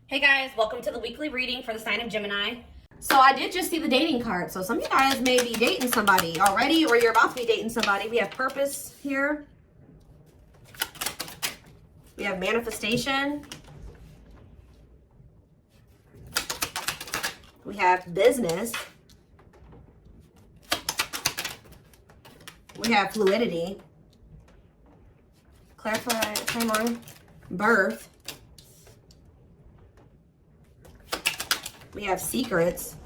Hey guys, welcome to the weekly reading for the sign of Gemini. So I did just see the dating card. So some of you guys may be dating somebody already, or you're about to be dating somebody. We have purpose here. We have manifestation. We have business. We have fluidity. Clarify, time on. Birth. We have secrets.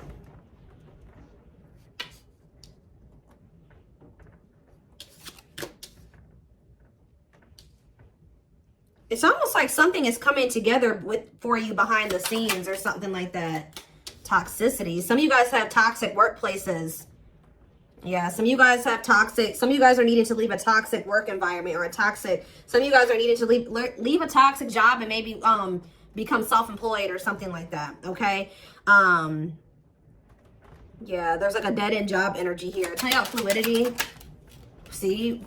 It's almost like something is coming together for you behind the scenes or something like that. Toxicity. Some of you guys have toxic workplaces. Yeah, some of you guys have toxic. Some of you guys are needing to leave a toxic work environment or a toxic. Some of you guys are needing to leave a toxic job and maybe become self-employed or something like that. Okay. Yeah, there's like a dead-end job energy here. Tell you about fluidity. See,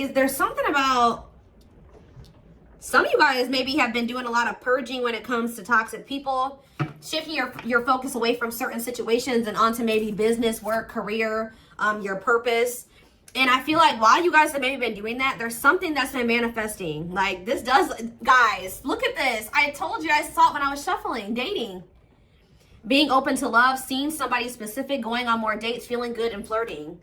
there's something about some of you guys maybe have been doing a lot of purging when it comes to toxic people, shifting your focus away from certain situations and onto maybe business, work, career, your purpose. And I feel like while you guys have maybe been doing that, there's something that's been manifesting. Like this does, guys, look at this. I told you, I saw it when I was shuffling, dating. Being open to love, seeing somebody specific, going on more dates, feeling good and flirting.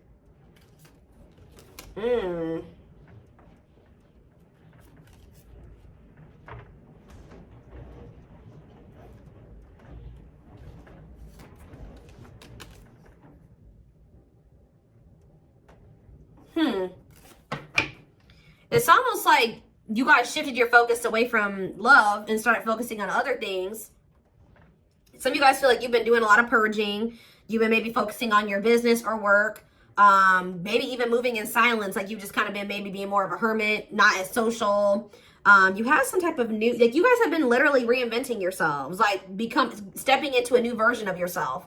It's almost like you guys shifted your focus away from love and started focusing on other things. Some of you guys feel like you've been doing a lot of purging. You've been maybe focusing on your business or work. Maybe even moving in silence. Like you've just kind of been maybe being more of a hermit, not as social. You have some type of new, like you guys have been literally reinventing yourselves. Like stepping into a new version of yourself.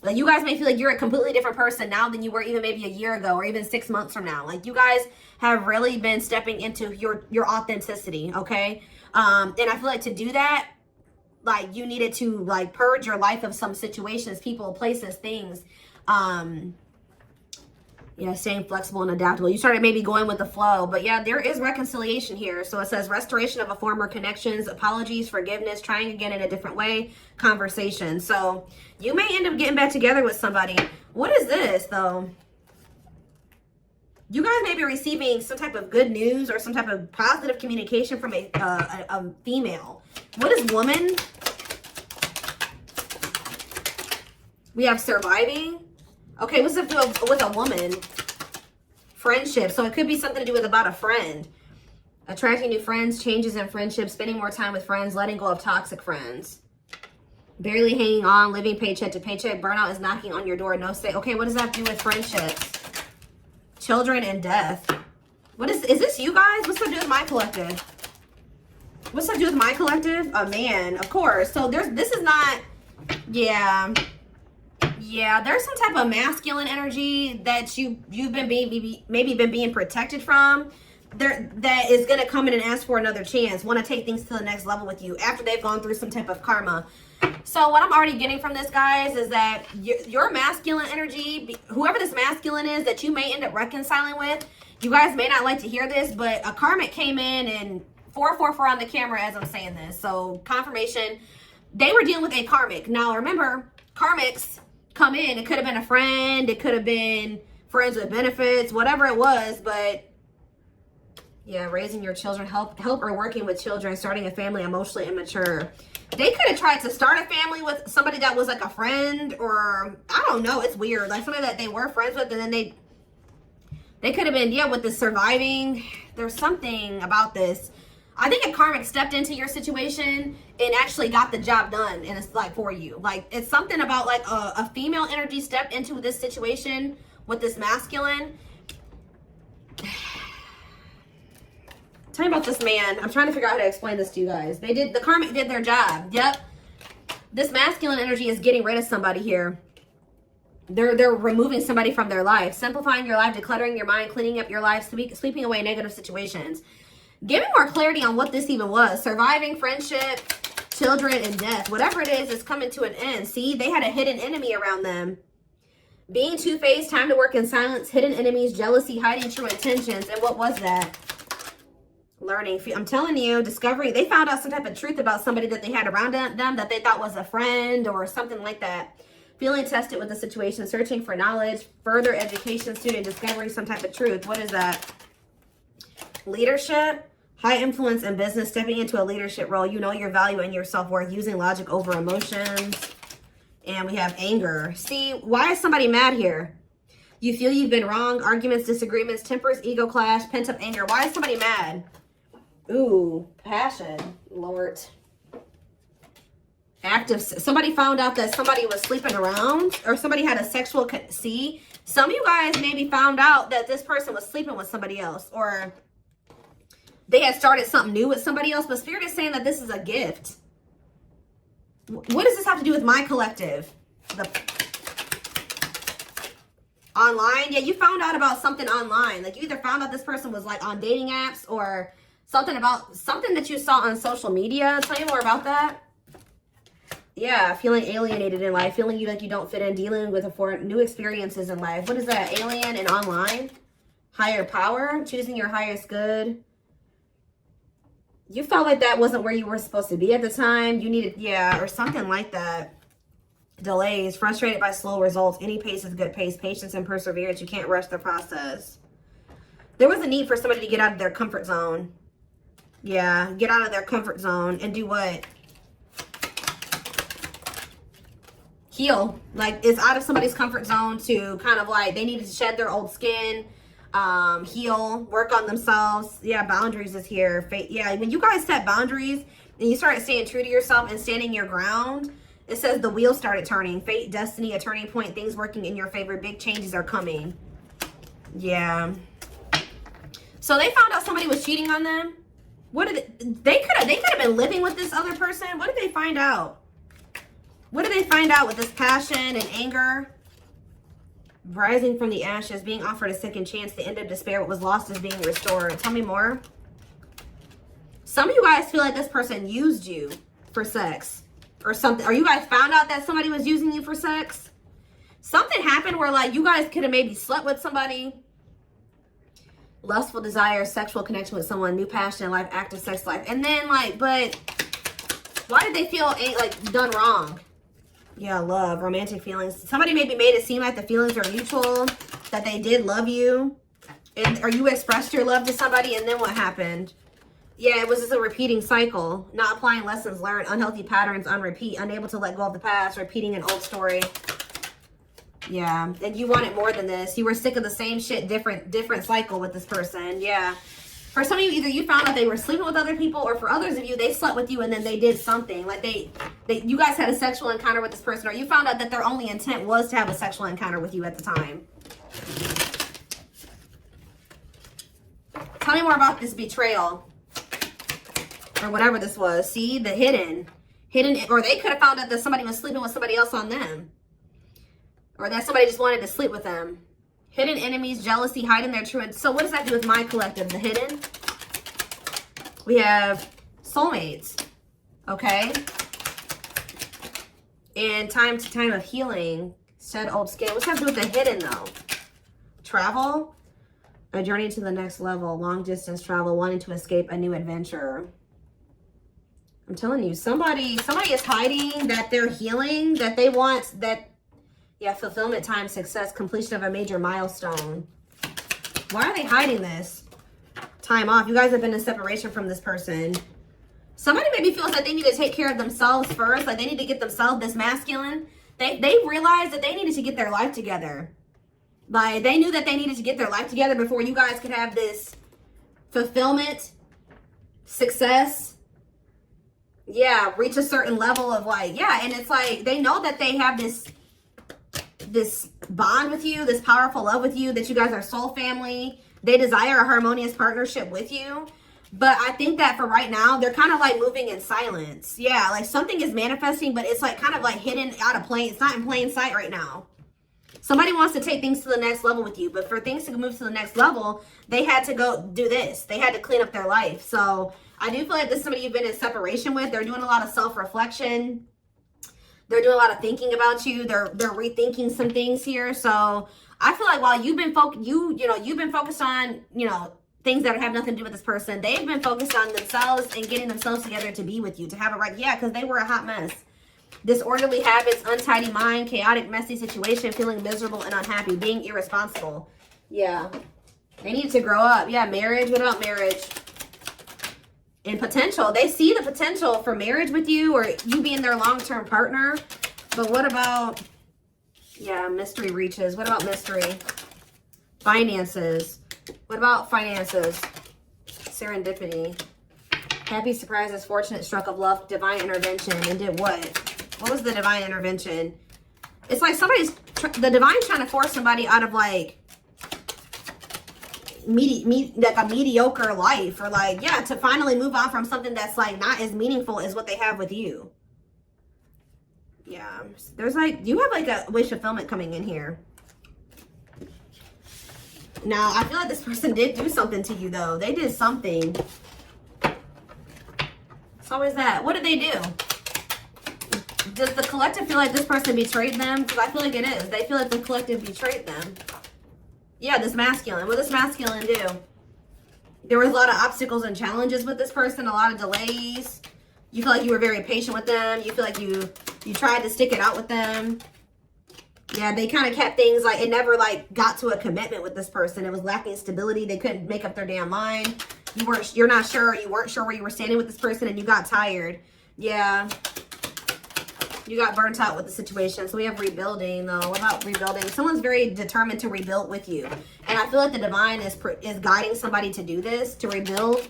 Like you guys may feel like you're a completely different person now than you were even maybe a year ago or even 6 months from now. Like you guys have really been stepping into your authenticity, okay? And I feel like to do that, like you needed to like purge your life of some situations, people, places, things. Yeah, staying flexible and adaptable. You started maybe going with the flow, but yeah, there is reconciliation here. So it says restoration of a former connections, apologies, forgiveness, trying again in a different way, conversation. So you may end up getting back together with somebody. What is this though? You guys may be receiving some type of good news or some type of positive communication from a female. What is woman? We have surviving. Okay, what's up with a woman? Friendship. So it could be something to do with about a friend. Attracting new friends, changes in friendships, spending more time with friends, letting go of toxic friends. Barely hanging on, living paycheck to paycheck. Burnout is knocking on your door. No stay. Okay, what does that do with friendships? Children and death. What is this you guys? What's up to do with my collective? What's up to do with my collective? A man, of course. So this is not, yeah, there's some type of masculine energy that you've been maybe been being protected from. That is gonna come in and ask for another chance, want to take things to the next level with you after they've gone through some type of karma. So what I'm already getting from this, guys, is that your masculine energy, whoever this masculine is that you may end up reconciling with, you guys may not like to hear this, but a karmic came in and 444 on the camera as I'm saying this. So confirmation, they were dealing with a karmic. Now remember, karmics come in. It could have been a friend. It could have been friends with benefits, whatever it was. But yeah, raising your children, help or working with children, starting a family, emotionally immature. They could have tried to start a family with somebody that was like a friend, or I don't know. It's weird. Like somebody that they were friends with, and then they could have been, yeah, with the surviving. There's something about this. I think a karmic stepped into your situation and actually got the job done, and it's like for you. Like it's something about like a female energy stepped into this situation with this masculine. Tell me about this man. I'm trying to figure out how to explain this to you guys. The karmic did their job. Yep. This masculine energy is getting rid of somebody here. They're removing somebody from their life, simplifying your life, decluttering your mind, cleaning up your life, sweeping away negative situations. Give me more clarity on what this even was. Surviving, friendship, children, and death. Whatever it is coming to an end. See, they had a hidden enemy around them. Being two-faced, time to work in silence, hidden enemies, jealousy, hiding true intentions. And what was that? Learning. I'm telling you, discovery. They found out some type of truth about somebody that they had around them that they thought was a friend or something like that. Feeling tested with the situation, searching for knowledge, further education, student discovery, some type of truth. What is that? Leadership, high influence in business, stepping into a leadership role. You know your value and your self-worth, using logic over emotions. And we have anger. See, why is somebody mad here? You feel you've been wrong, arguments, disagreements, tempers, ego clash, pent-up anger. Why is somebody mad? Ooh, passion, Lord. Active. Somebody found out that somebody was sleeping around, or somebody had a sexual. See, some of you guys maybe found out that this person was sleeping with somebody else, or they had started something new with somebody else. But Spirit is saying that this is a gift. What does this have to do with my collective? The online. Yeah, you found out about something online. Like you either found out this person was like on dating apps, or something about something that you saw on social media. Tell me more about that. Yeah, feeling alienated in life, feeling like you don't fit in, dealing with new experiences in life. What is that? Alien and online? Higher power, choosing your highest good. You felt like that wasn't where you were supposed to be at the time. You needed, yeah, or something like that. Delays, frustrated by slow results. Any pace is good pace. Patience and perseverance. You can't rush the process. There was a need for somebody to get out of their comfort zone. Yeah, get out of their comfort zone and do what? Heal. Like, it's out of somebody's comfort zone to kind of like, they needed to shed their old skin, heal, work on themselves. Yeah, boundaries is here. Yeah, when you guys set boundaries and you start staying true to yourself and standing your ground, it says the wheel started turning. Fate, destiny, a turning point, things working in your favor. Big changes are coming. Yeah. So they found out somebody was cheating on them. What did they could have been living with this other person. What did they find out? What did they find out with this passion and anger? Rising from the ashes, being offered a second chance, the end of despair, what was lost is being restored. Tell me more. Some of you guys feel like this person used you for sex or something. Or you guys found out that somebody was using you for sex. Something happened where like you guys could have maybe slept with somebody. Lustful desire, sexual connection with someone, new passion in life, active sex life. And then like, but why did they feel like done wrong? Yeah, love, romantic feelings. Somebody maybe made it seem like the feelings are mutual, that they did love you. Or you expressed your love to somebody, and then what happened? Yeah, it was just a repeating cycle. Not applying lessons learned, unhealthy patterns on repeat, unable to let go of the past, repeating an old story. Yeah, and you wanted more than this. You were sick of the same shit, different cycle with this person. Yeah. For some of you, either you found out they were sleeping with other people, or for others of you, they slept with you and then they did something. Like you guys had a sexual encounter with this person, or you found out that their only intent was to have a sexual encounter with you at the time. Tell me more about this betrayal. Or whatever this was. See, the hidden, or they could have found out that somebody was sleeping with somebody else on them. Or that somebody just wanted to sleep with them. Hidden enemies, jealousy, hiding their true. So what does that do with my collective? The hidden. We have soulmates. Okay. And time to time of healing. Shed old skin. What's that do with the hidden though? Travel. A journey to the next level. Long distance travel. Wanting to escape a new adventure. I'm telling you, somebody is hiding that they're healing, that they want that. Yeah, fulfillment, time, success, completion of a major milestone. Why are they hiding this? Time off. You guys have been in separation from this person. Somebody maybe feels like they need to take care of themselves first. Like they need to get themselves this masculine. They realized that they needed to get their life together. Like they knew that they needed to get their life together before you guys could have this fulfillment, success. Yeah, reach a certain level of like, yeah. And it's like, they know that they have this bond with you, this powerful love with you, that you guys are soul family. They desire a harmonious partnership with you. But I think that for right now, they're kind of like moving in silence. Yeah, like something is manifesting, but it's like kind of like hidden out of plain. It's not in plain sight right now. Somebody wants to take things to the next level with you. But for things to move to the next level, they had to go do this. They had to clean up their life. So I do feel like this is somebody you've been in separation with. They're doing a lot of self-reflection. They're doing a lot of thinking about you. They're rethinking some things here. So I feel like while you've been you've been focused on, things that have nothing to do with this person, they've been focused on themselves and getting themselves together to be with you, to have it right. Yeah, because they were a hot mess. Disorderly habits, untidy mind, chaotic, messy situation, feeling miserable and unhappy, being irresponsible. Yeah. They need to grow up. Yeah, marriage. What about marriage? And potential. They see the potential for marriage with you or you being their long-term partner. But what about, yeah, mystery reaches. What about mystery? Finances. What about finances? Serendipity. Happy surprises, fortunate stroke of luck, divine intervention. And did what? What was the divine intervention? It's like the divine's trying to force somebody out of like a mediocre life, or like, yeah, to finally move on from something that's like not as meaningful as what they have with you. Yeah, there's like, you have like a wish fulfillment coming in here. Now, I feel like this person did do something to you though. They did something. So is that? What did they do? Does the collective feel like this person betrayed them? Because I feel like it is. They feel like the collective betrayed them. Yeah, this masculine. What does this masculine do? There was a lot of obstacles and challenges with this person, a lot of delays. You feel like you were very patient with them. You feel like you tried to stick it out with them. Yeah, they kind of kept things like, it never like got to a commitment with this person. It was lacking stability. They couldn't make up their damn mind. You're not sure. You weren't sure where you were standing with this person and you got tired. Yeah. You got burnt out with the situation. So we have rebuilding though. What about rebuilding? Someone's very determined to rebuild with you. And I feel like the divine is guiding somebody to do this, to rebuild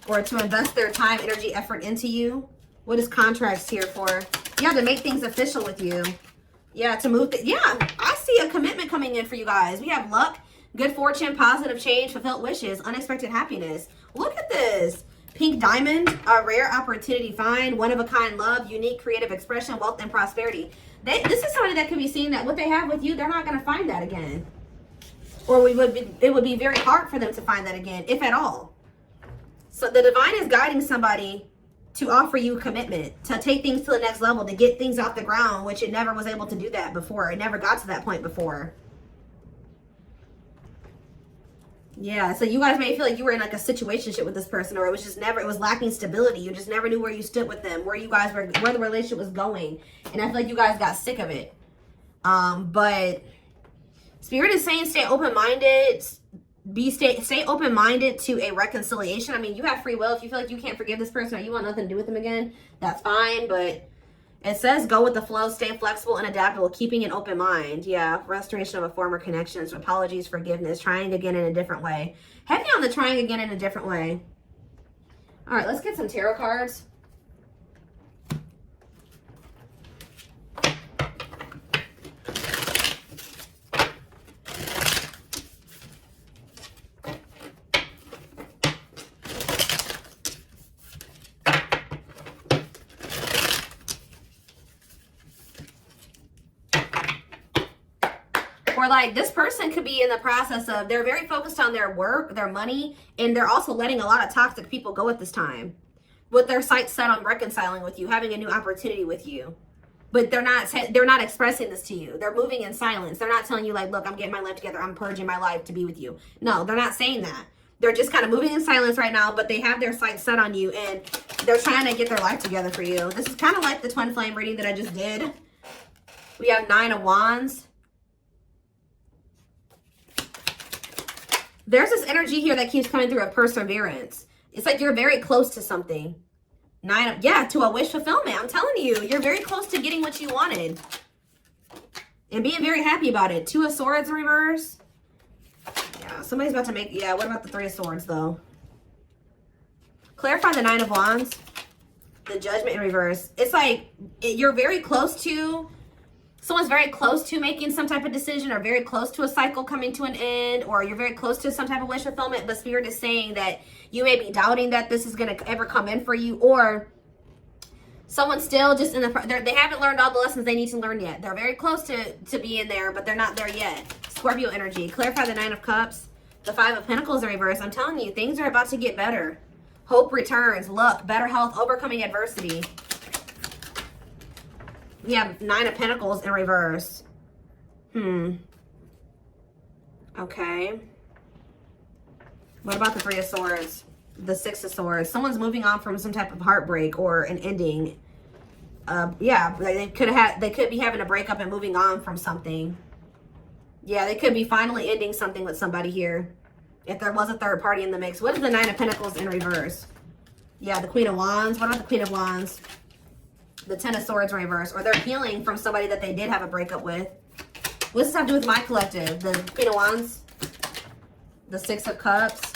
or to invest their time, energy, effort into you. What is contracts here for? Yeah, to make things official with you. Yeah, to move. Yeah, I see a commitment coming in for you guys. We have luck, good fortune, positive change, fulfilled wishes, unexpected happiness. Look at this. Pink diamond, a rare opportunity find, one-of-a-kind love, unique creative expression, wealth, and prosperity. This is somebody that could be seeing that what they have with you, they're not going to find that again. Or it would be very hard for them to find that again, if at all. So the divine is guiding somebody to offer you commitment, to take things to the next level, to get things off the ground, which it never was able to do that before. It never got to that point before. Yeah, so you guys may feel like you were in like a situationship with this person, or it was just never, it was lacking stability. You just never knew where you stood with them, where you guys were, where the relationship was going. And I feel like you guys got sick of it. But Spirit is saying stay open-minded, stay open-minded to a reconciliation. I mean, you have free will. If you feel like you can't forgive this person or you want nothing to do with them again, that's fine. But it says go with the flow, stay flexible and adaptable, keeping an open mind. Yeah, restoration of a former connections, apologies, forgiveness, trying again in a different way. Heavy on the trying again in a different way. All right, let's get some tarot cards. Or like this person could be in the process of, they're very focused on their work, their money, and they're also letting a lot of toxic people go at this time. With their sights set on reconciling with you, having a new opportunity with you. But they're not expressing this to you. They're moving in silence. They're not telling you like, look, I'm getting my life together. I'm purging my life to be with you. No, they're not saying that. They're just kind of moving in silence right now, but they have their sights set on you and they're trying to get their life together for you. This is kind of like the twin flame reading that I just did. We have 9 of Wands. There's this energy here that keeps coming through of perseverance. It's like you're very close to something. To a wish fulfillment. I'm telling you, you're very close to getting what you wanted. And being very happy about it. 2 of Swords in reverse. Yeah, somebody's about to make, yeah, what about the 3 of Swords though? Clarify the 9 of Wands. The Judgment in reverse. It's like you're very close to, someone's very close to making some type of decision or very close to a cycle coming to an end, or you're very close to some type of wish fulfillment, but Spirit is saying that you may be doubting that this is going to ever come in for you, or someone's still just in the, they haven't learned all the lessons they need to learn yet. They're very close to being there, but they're not there yet. Scorpio energy. Clarify the 9 of Cups. The 5 of Pentacles in reverse. I'm telling you, things are about to get better. Hope returns. Luck. Better health. Overcoming adversity. We have 9 of Pentacles in reverse. Okay. What about the 3 of Swords? The 6 of Swords. Someone's moving on from some type of heartbreak or an ending. Yeah, they could be having a breakup and moving on from something. Yeah, they could be finally ending something with somebody here. If there was a third party in the mix. What is the 9 of Pentacles in reverse? Yeah, the Queen of Wands. What about the Queen of Wands? The 10 of Swords in reverse. Or they're healing from somebody that they did have a breakup with. What does this have to do with my collective? The Queen of Wands. The 6 of Cups.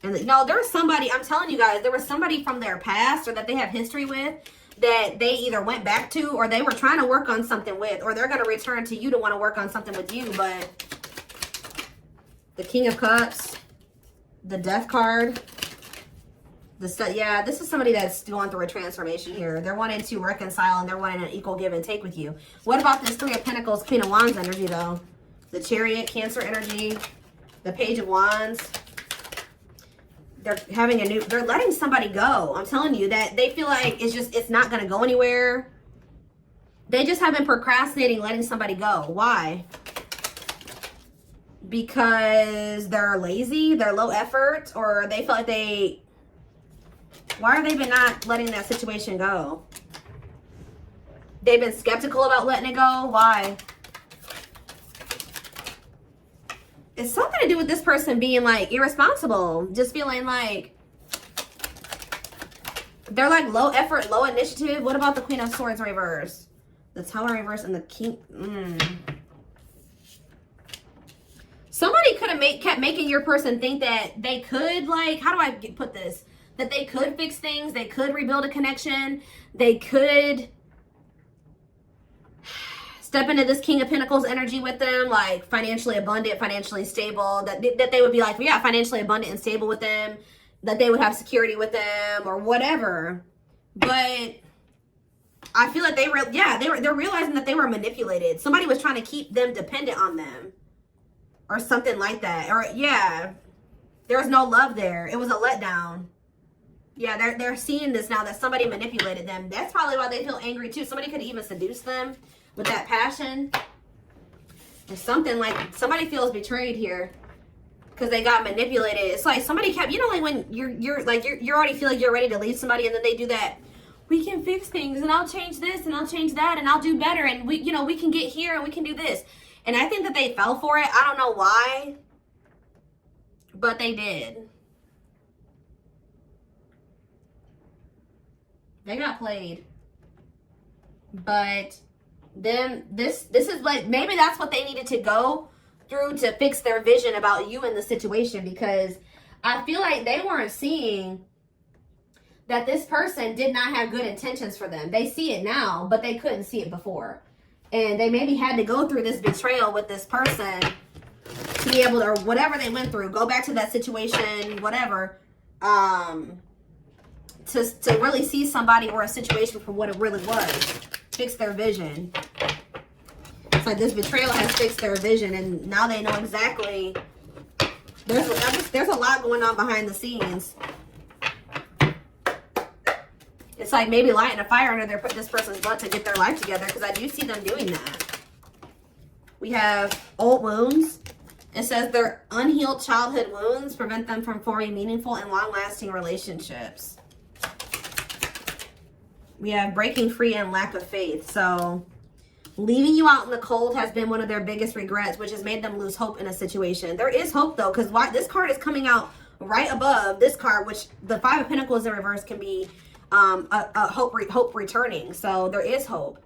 And no, there was somebody, I'm telling you guys, there was somebody from their past or that they have history with that they either went back to or they were trying to work on something with, or they're going to return to you to want to work on something with you. But the King of Cups, the Death card, yeah, this is somebody that's going through a transformation here. They're wanting to reconcile and they're wanting an equal give and take with you. What about this 3 of Pentacles, Queen of Wands energy though? The Chariot, Cancer energy, the Page of Wands. They're having they're letting somebody go. I'm telling you that they feel like it's not going to go anywhere. They just have been procrastinating letting somebody go. Why? Because they're lazy, they're low effort, or they feel like why are they been not letting that situation go? They've been skeptical about letting it go. Why? It's something to do with this person being like irresponsible, just feeling like they're like low effort, low initiative. What about the Queen of Swords reverse? The Tower reverse and the King. Somebody could have kept making your person think that they could, like, how do I put this? That they could fix things, they could rebuild a connection, they could step into this King of Pentacles energy with them, like financially abundant, financially stable, that they would be like, yeah, financially abundant and stable with them, that they would have security with them or whatever. But I feel like they're realizing that they were manipulated. Somebody was trying to keep them dependent on them or something like that. Or yeah, there was no love there. It was a letdown. Yeah, they're seeing this now that somebody manipulated them. That's probably why they feel angry too. Somebody could even seduce them with that passion or something. Like somebody feels betrayed here because they got manipulated. It's like somebody kept, you know, like when you already feel like you're ready to leave somebody and then they do that. We can fix things and I'll change this and I'll change that and I'll do better and we can get here and we can do this. And I think that they fell for it. I don't know why, but they did. They got played. But then this is like, maybe that's what they needed to go through to fix their vision about you in the situation, because I feel like they weren't seeing that this person did not have good intentions for them. They see it now, but they couldn't see it before. And they maybe had to go through this betrayal with this person to be able to, or whatever they went through, go back to that situation, whatever, to really see somebody or a situation for what it really was. Fix their vision. It's like this betrayal has fixed their vision, and now they know exactly. There's a lot going on behind the scenes. It's like maybe lighting a fire under this person's butt to get their life together, because I do see them doing that. We have old wounds. It says their unhealed childhood wounds prevent them from forming meaningful and long-lasting relationships. We have breaking free and lack of faith. So leaving you out in the cold has been one of their biggest regrets, which has made them lose hope in a situation. There is hope though, because this card is coming out right above this card, which the Five of Pentacles in reverse can be a hope returning. So there is hope.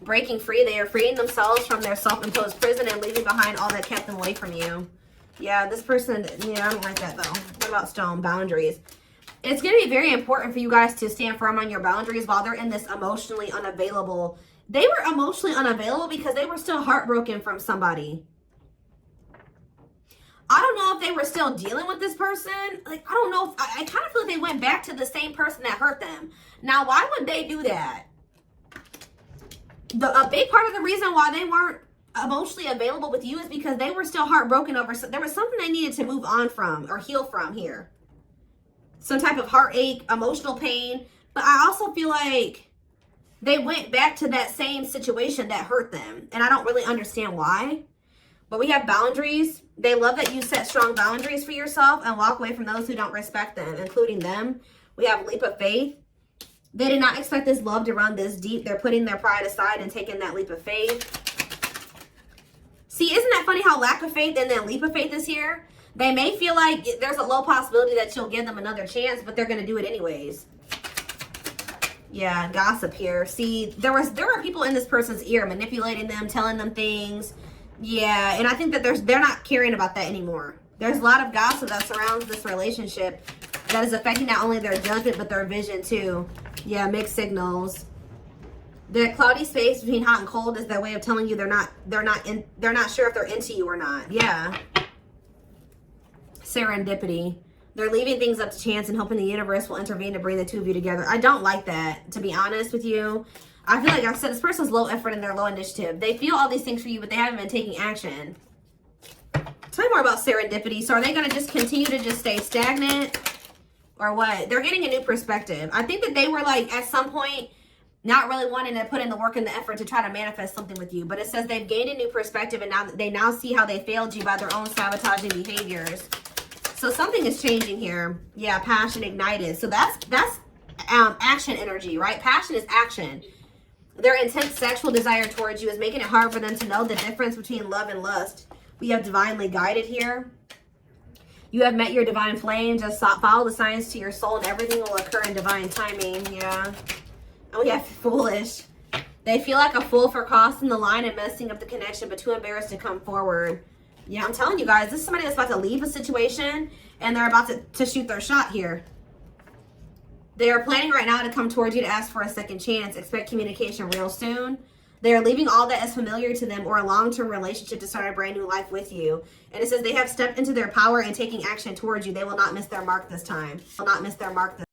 Breaking free, they are freeing themselves from their self-imposed prison and leaving behind all that kept them away from you. Yeah, this person, yeah, I don't like that though. What about stone? Boundaries. It's going to be very important for you guys to stand firm on your boundaries while they're in this emotionally unavailable. They were emotionally unavailable because they were still heartbroken from somebody. I don't know if they were still dealing with this person. Like, I don't know. I kind of feel like they went back to the same person that hurt them. Now, why would they do that? A big part of the reason why they weren't emotionally available with you is because they were still heartbroken over, there was something they needed to move on from or heal from here. Some type of heartache, emotional pain. But I also feel like they went back to that same situation that hurt them. And I don't really understand why. But we have boundaries. They love that you set strong boundaries for yourself and walk away from those who don't respect them, including them. We have leap of faith. They did not expect this love to run this deep. They're putting their pride aside and taking that leap of faith. See, isn't that funny how lack of faith and then leap of faith is here? They may feel like there's a low possibility that you'll give them another chance, but they're going to do it anyways. Yeah, gossip here. See, there were people in this person's ear manipulating them, telling them things. Yeah, and I think that they're not caring about that anymore. There's a lot of gossip that surrounds this relationship that is affecting not only their judgment but their vision too. Yeah, mixed signals. The cloudy space between hot and cold is their way of telling you they're not sure if they're into you or not. Yeah. Serendipity. They're leaving things up to chance and hoping the universe will intervene to bring the two of you together. I don't like that, to be honest with you. I feel like I said this person's low effort and they're low initiative. They feel all these things for you, but they haven't been taking action. Tell me more about serendipity. So are they going to just continue to just stay stagnant or what? They're getting a new perspective. I think that they were like at some point not really wanting to put in the work and the effort to try to manifest something with you. But it says they've gained a new perspective and now they now see how they failed you by their own sabotaging behaviors. So something is changing here. Yeah, passion ignited. So that's action energy, right? Passion is action. Their intense sexual desire towards you is making it hard for them to know the difference between love and lust. We have divinely guided here. You have met your divine flame. Just follow the signs to your soul and everything will occur in divine timing. Yeah. And we have foolish. They feel like a fool for crossing the line and messing up the connection, but too embarrassed to come forward. Yeah, I'm telling you guys, this is somebody that's about to leave a situation and they're about to shoot their shot here. They are planning right now to come towards you to ask for a second chance. Expect communication real soon. They are leaving all that is familiar to them or a long-term relationship to start a brand new life with you. And it says they have stepped into their power and taking action towards you. They will not miss their mark this time. Will not miss their mark this time.